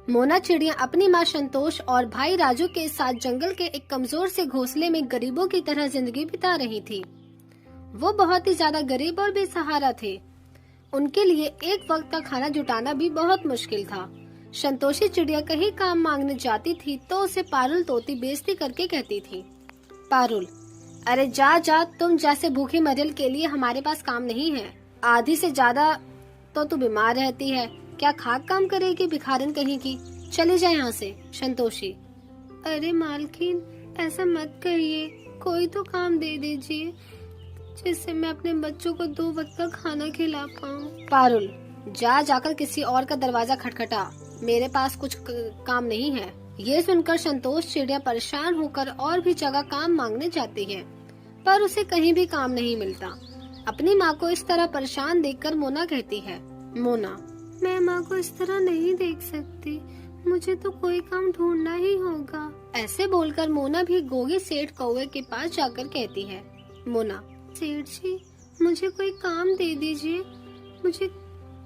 मोना चिड़िया अपनी माँ संतोष और भाई राजू के साथ जंगल के एक कमजोर से घोंसले में गरीबों की तरह जिंदगी बिता रही थी। वो बहुत ही ज्यादा गरीब और बेसहारा थे। उनके लिए एक वक्त का खाना जुटाना भी बहुत मुश्किल था। संतोषी चिड़िया कहीं काम मांगने जाती थी तो उसे पारुल तोती बेइज्जती करके कहती थी, पारुल, अरे जा जा, तुम जैसे भूखे मरियल के लिए हमारे पास काम नहीं है। आधी से ज्यादा तो तू बीमार रहती है, क्या खाक काम करेगी भिखारन कहीं की। चले जाए यहाँ से। संतोषी, अरे मालकिन, ऐसा मत कहिए, कोई तो काम दे दीजिए जिससे मैं अपने बच्चों को 2 वक्त का खाना खिला पाऊँ। पारुल, जाकर किसी और का दरवाजा खटखटा, मेरे पास कुछ काम नहीं है। ये सुनकर संतोष चिड़िया परेशान होकर और भी जगह काम मांगने जाती है, पर उसे कहीं भी काम नहीं मिलता। अपनी माँ को इस तरह परेशान देखकर मोना कहती है, मोना, मैं माँ को इस तरह नहीं देख सकती, मुझे तो कोई काम ढूंढना ही होगा। ऐसे बोलकर मोना भी गोगी सेठ कौवे के पास जाकर कहती है, मोना, सेठ जी, मुझे कोई काम दे दीजिए, मुझे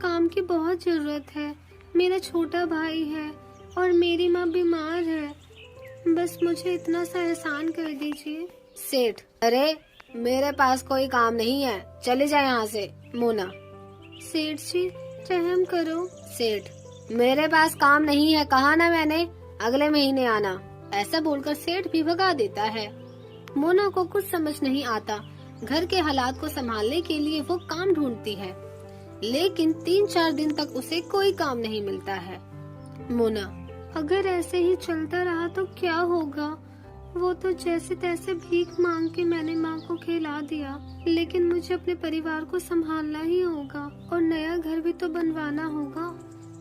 काम की बहुत जरूरत है। मेरा छोटा भाई है और मेरी माँ बीमार है, बस मुझे इतना सा एहसान कर दीजिए। सेठ, अरे मेरे पास कोई काम नहीं है, चले जाए यहाँ से। मोना, सेठ जी रहम करो। सेठ, मेरे पास काम नहीं है, कहा ना मैंने, अगले महीने आना। ऐसा बोलकर सेठ भी भगा देता है। मोना को कुछ समझ नहीं आता। घर के हालात को संभालने के लिए वो काम ढूंढती है, लेकिन 3-4 दिन तक उसे कोई काम नहीं मिलता है। मोना, अगर ऐसे ही चलता रहा तो क्या होगा? वो तो जैसे तैसे भीख मांग के मैंने माँ को खिला दिया, लेकिन मुझे अपने परिवार को संभालना ही होगा और नया घर भी तो बनवाना होगा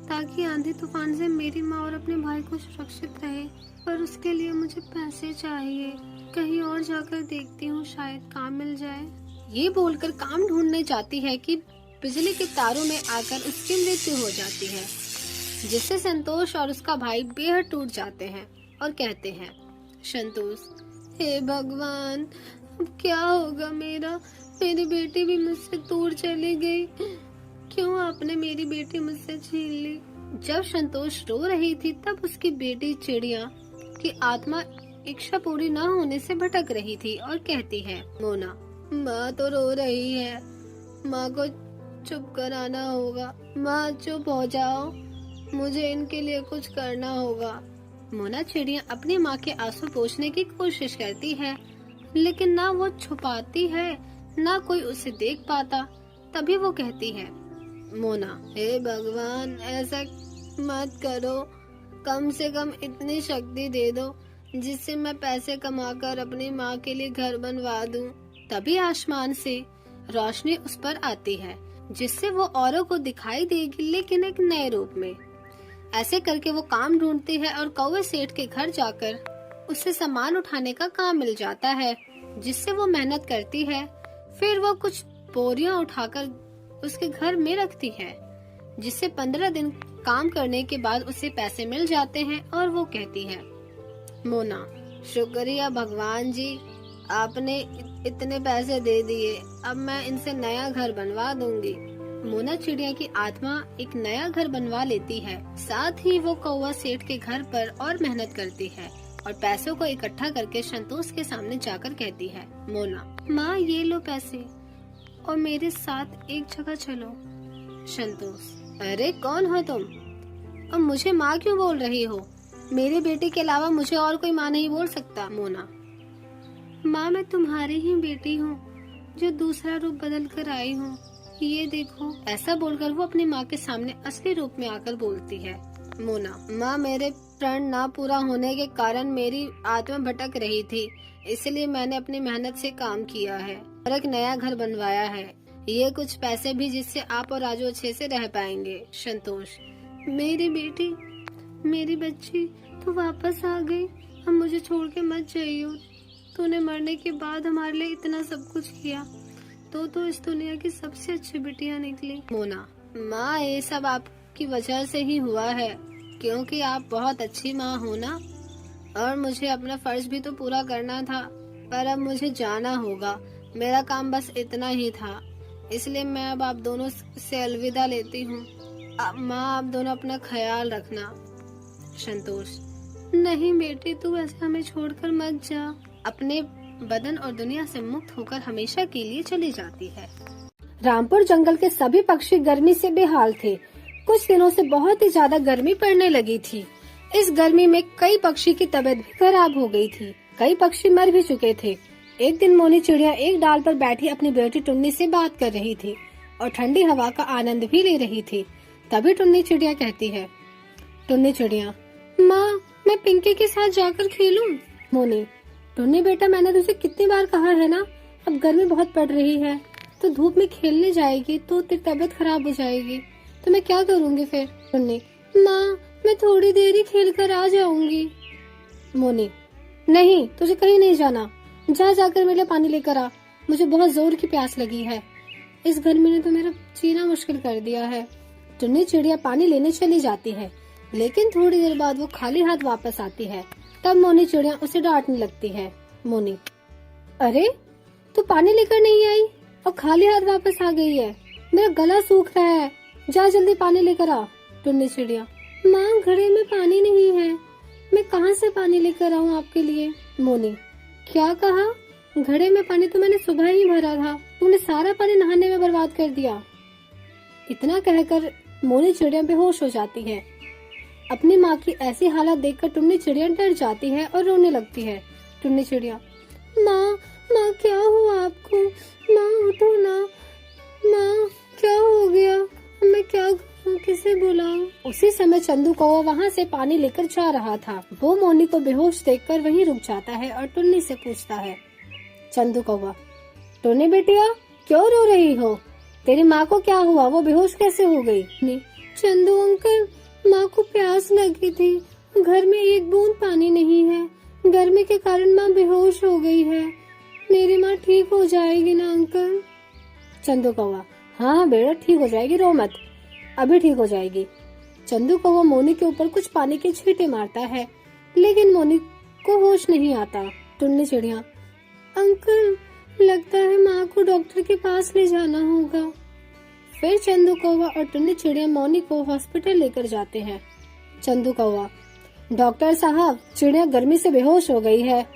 ताकि आंधी तूफान से मेरी माँ और अपने भाई को सुरक्षित रहे। पर उसके लिए मुझे पैसे चाहिए, कहीं और जाकर देखती हूँ, शायद काम मिल जाए। ये बोलकर काम ढूंढने जाती है कि बिजली के तारों में आकर उसकी मृत्यु हो जाती है, जिससे संतोष और उसका भाई बेहद टूट जाते हैं और कहते हैं, संतोष, हे भगवान, अब क्या होगा मेरा? मेरी बेटी भी मुझसे दूर चली गई, क्यों आपने मेरी बेटी मुझसे छीन ली? जब संतोष रो रही थी तब उसकी बेटी चिड़िया की आत्मा इच्छा पूरी न होने से भटक रही थी और कहती है, मोना, माँ तो रो रही है, माँ को चुप कराना होगा। माँ चुप हो जाओ, मुझे इनके लिए कुछ करना होगा। मोना चिड़िया अपनी माँ के आंसू पोंछने की कोशिश करती है, लेकिन ना वो छुपाती है, ना कोई उसे देख पाता। तभी वो कहती है, मोना, हे भगवान, ऐसा मत करो, कम से कम इतनी शक्ति दे दो जिससे मैं पैसे कमाकर अपनी माँ के लिए घर बनवा दूं। तभी आसमान से रोशनी उस पर आती है, जिससे वो औरों को दिखाई देगी, लेकिन एक नए रूप में। ऐसे करके वो काम ढूंढती है और कौवे सेठ के घर जाकर उसे सामान उठाने का काम मिल जाता है, जिससे वो मेहनत करती है। फिर वो कुछ बोरियां उठाकर उसके घर में रखती है, जिससे 15 दिन काम करने के बाद उसे पैसे मिल जाते हैं और वो कहती है, मोना, शुक्रिया भगवान जी, आपने इतने पैसे दे दिए, अब मैं इनसे नया घर बनवा दूंगी। मोना चिड़िया की आत्मा एक नया घर बनवा लेती है। साथ ही वो कौवा सेठ के घर पर और मेहनत करती है और पैसों को इकट्ठा करके संतोष के सामने जाकर कहती है, मोना, माँ ये लो पैसे और मेरे साथ एक जगह चलो। संतोष, अरे कौन हो तुम और मुझे माँ क्यों बोल रही हो? मेरी बेटी के अलावा मुझे और कोई माँ नहीं बोल सकता। मोना, माँ मैं तुम्हारी ही बेटी हूँ जो दूसरा रूप बदल कर आई हूँ, ये देखो। ऐसा बोलकर वो अपनी माँ के सामने असली रूप में आकर बोलती है, मोना, माँ मेरे प्रण ना पूरा होने के कारण मेरी आत्मा भटक रही थी, इसलिए मैंने अपनी मेहनत से काम किया है और एक नया घर बनवाया है। ये कुछ पैसे भी जिससे आप और राजू अच्छे से रह पाएंगे। संतोष, मेरी बेटी, मेरी बच्ची, तू वापस आ गई, हम मुझे छोड़ के मत जाइयो। तूने मरने के बाद हमारे लिए इतना सब कुछ किया, तो इस दुनिया की सबसे अच्छी बिटिया निकली। मोना, माँ ये सब आपकी वजह से ही हुआ है, क्योंकि आप बहुत अच्छी माँ हो ना, और मुझे अपना फर्ज भी तो पूरा करना था, पर अब मुझे जाना होगा। मेरा काम बस इतना ही था, इसलिए मैं अब आप दोनों से अलविदा लेती हूँ। माँ, आप दोनों अपना ख्याल रखना। संतोष, नहीं बेटी, तू ऐसे हमें छोड़कर मत जा। अपने बदन और दुनिया से मुक्त होकर हमेशा के लिए चली जाती है। रामपुर जंगल के सभी पक्षी गर्मी से बेहाल थे। कुछ दिनों से बहुत ही ज्यादा गर्मी पड़ने लगी थी। इस गर्मी में कई पक्षी की तबीयत भी खराब हो गई थी। कई पक्षी मर भी चुके थे। एक दिन मोनी चिड़िया एक डाल पर बैठी अपनी बेटी टुन्नी से बात कर रही थी और ठंडी हवा का आनंद भी ले रही थी। तभी टुन्नी चिड़िया कहती है, टुन्नी चिड़िया, माँ, मैं पिंकी के साथ जाकर खेलूं? मोनी, टुन्नी बेटा, मैंने तुझे कितनी बार कहा है ना, अब गर्मी बहुत पड़ रही है, तो धूप में खेलने जाएगी तो तेरी तबीयत खराब हो जाएगी, तो मैं क्या करूँगी फिर? टुन्नी, माँ, मैं थोड़ी देर ही खेल कर आ जाऊंगी। मोनी, नहीं, तुझे कहीं नहीं जाना, जाकर मेरे लिए पानी लेकर आ, मुझे बहुत जोर की प्यास लगी है। इस गर्मी ने तो मेरा जीना मुश्किल कर दिया है। टुन्नी चिड़िया पानी लेने चली जाती है, लेकिन थोड़ी देर बाद वो खाली हाथ वापस आती है। तब मोनी चिड़िया उसे डांटने लगती है। मोनी, अरे, तू पानी लेकर नहीं आई और खाली हाथ वापस आ गई है, मेरा गला सूख रहा है, जा जल्दी पानी लेकर आ। टुन्नी चिड़िया, माँ, घड़े में पानी नहीं है, मैं कहाँ से पानी लेकर आऊँ आपके लिए? मोनी, क्या कहा? घड़े में पानी तो मैंने सुबह ही भरा था, तूने सारा पानी नहाने में बर्बाद कर दिया। इतना कहकर मोनी चिड़िया बेहोश हो जाती है। अपनी माँ की ऐसी हालत देखकर टुन्नी चिड़िया डर जाती है और रोने लगती है। टुन्नी चिड़िया, माँ, माँ, क्या हुआ आपको? माँ, उठो ना, माँ, क्या हो गया? मैं क्या करूं, किसे बुलाऊं? उसी समय चंदू कौवा वहाँ से पानी लेकर जा रहा था। वो मोनी को बेहोश देखकर वहीं रुक जाता है और टुन्नी से पूछता है। चंदू कौवा, टुन्नी बेटिया, क्यों रो रही हो? तेरी माँ को क्या हुआ, वो बेहोश कैसे हो गई? चंदू अंकल, माँ को प्यास लगी थी, घर में एक बूंद पानी नहीं है, गर्मी के कारण माँ बेहोश हो गई है, मेरी माँ ठीक हो जाएगी ना अंकल? चंदू कौवा, हाँ बेटा, ठीक हो जाएगी, रो मत, अभी ठीक हो जाएगी। चंदू कौवा मोनी के ऊपर कुछ पानी के छींटे मारता है, लेकिन मोनी को होश नहीं आता। टुन्नी चिड़िया, अंकल, लगता है माँ को डॉक्टर के पास ले जाना होगा। फिर चंदू कौवा और टुन्नी चिड़िया मोनी को हॉस्पिटल लेकर जाते हैं। चंदू कौवा, डॉक्टर साहब, चिड़िया गर्मी से बेहोश हो गई है,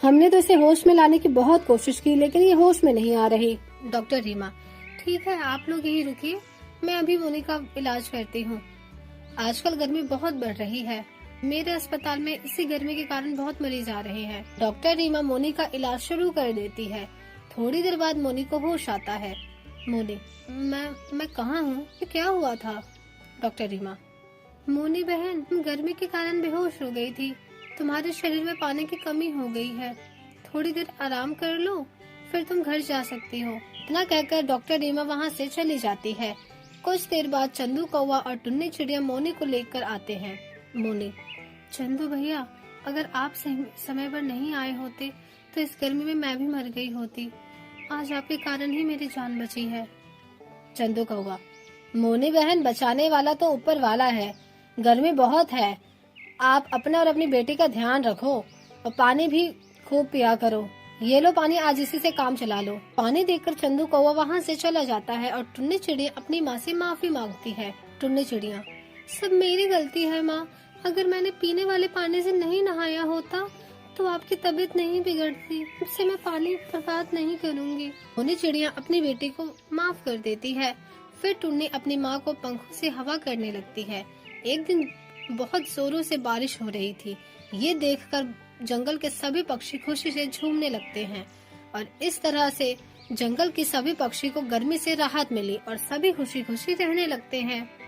हमने तो इसे होश में लाने की बहुत कोशिश की, लेकिन ये होश में नहीं आ रही। डॉक्टर रीमा, ठीक है, आप लोग यहीं रुकिए, मैं अभी मोनी का इलाज करती हूँ। आजकल गर्मी बहुत बढ़ रही है, मेरे अस्पताल में इसी गर्मी के कारण बहुत मरीज आ रहे हैं। डॉक्टर रीमा मोनी का इलाज शुरू कर देती है। थोड़ी देर बाद मोनी को होश आता है। मोनी, मैं कहाँ हूँ, क्या हुआ था? डॉक्टर रीमा, मोनी बहन, तुम गर्मी के कारण बेहोश हो गई थी, तुम्हारे शरीर में पानी की कमी हो गई है, थोड़ी देर आराम कर लो, फिर तुम घर जा सकती हो। इतना कहकर डॉक्टर रीमा वहाँ से चली जाती है। कुछ देर बाद चंदू कौवा और टुन्नी चिड़िया मोनी को लेकर आते हैं। मोनी, चंदू भैया, अगर आप समय पर नहीं आए होते तो इस गर्मी में मैं भी मर गई होती, आज आपके कारण ही मेरी जान बची है। चंदू कौवा, मोनी बहन, बचाने वाला तो ऊपर वाला है, गर्मी बहुत है, आप अपना और अपनी बेटी का ध्यान रखो और पानी भी खूब पिया करो, ये लो पानी, आज इसी से काम चला लो। पानी देकर चंदू कौवा वहाँ से चला जाता है और टुन्नी चिड़िया अपनी माँ से माफी मांगती है। टुन्नी चिड़िया, सब मेरी गलती है माँ, अगर मैंने पीने वाले पानी से नहीं नहाया होता तो आपकी तबीयत नहीं बिगड़ती, इससे मैं पानी बर्बाद नहीं करूँगी। टुन्नी चिड़िया अपनी बेटी को माफ कर देती है। फिर टुन्नी अपनी माँ को पंखों से हवा करने लगती है। एक दिन बहुत जोरों से बारिश हो रही थी, ये देखकर जंगल के सभी पक्षी खुशी से झूमने लगते हैं और इस तरह से जंगल के सभी पक्षी को गर्मी से राहत मिली और सभी खुशी खुशी रहने लगते हैं।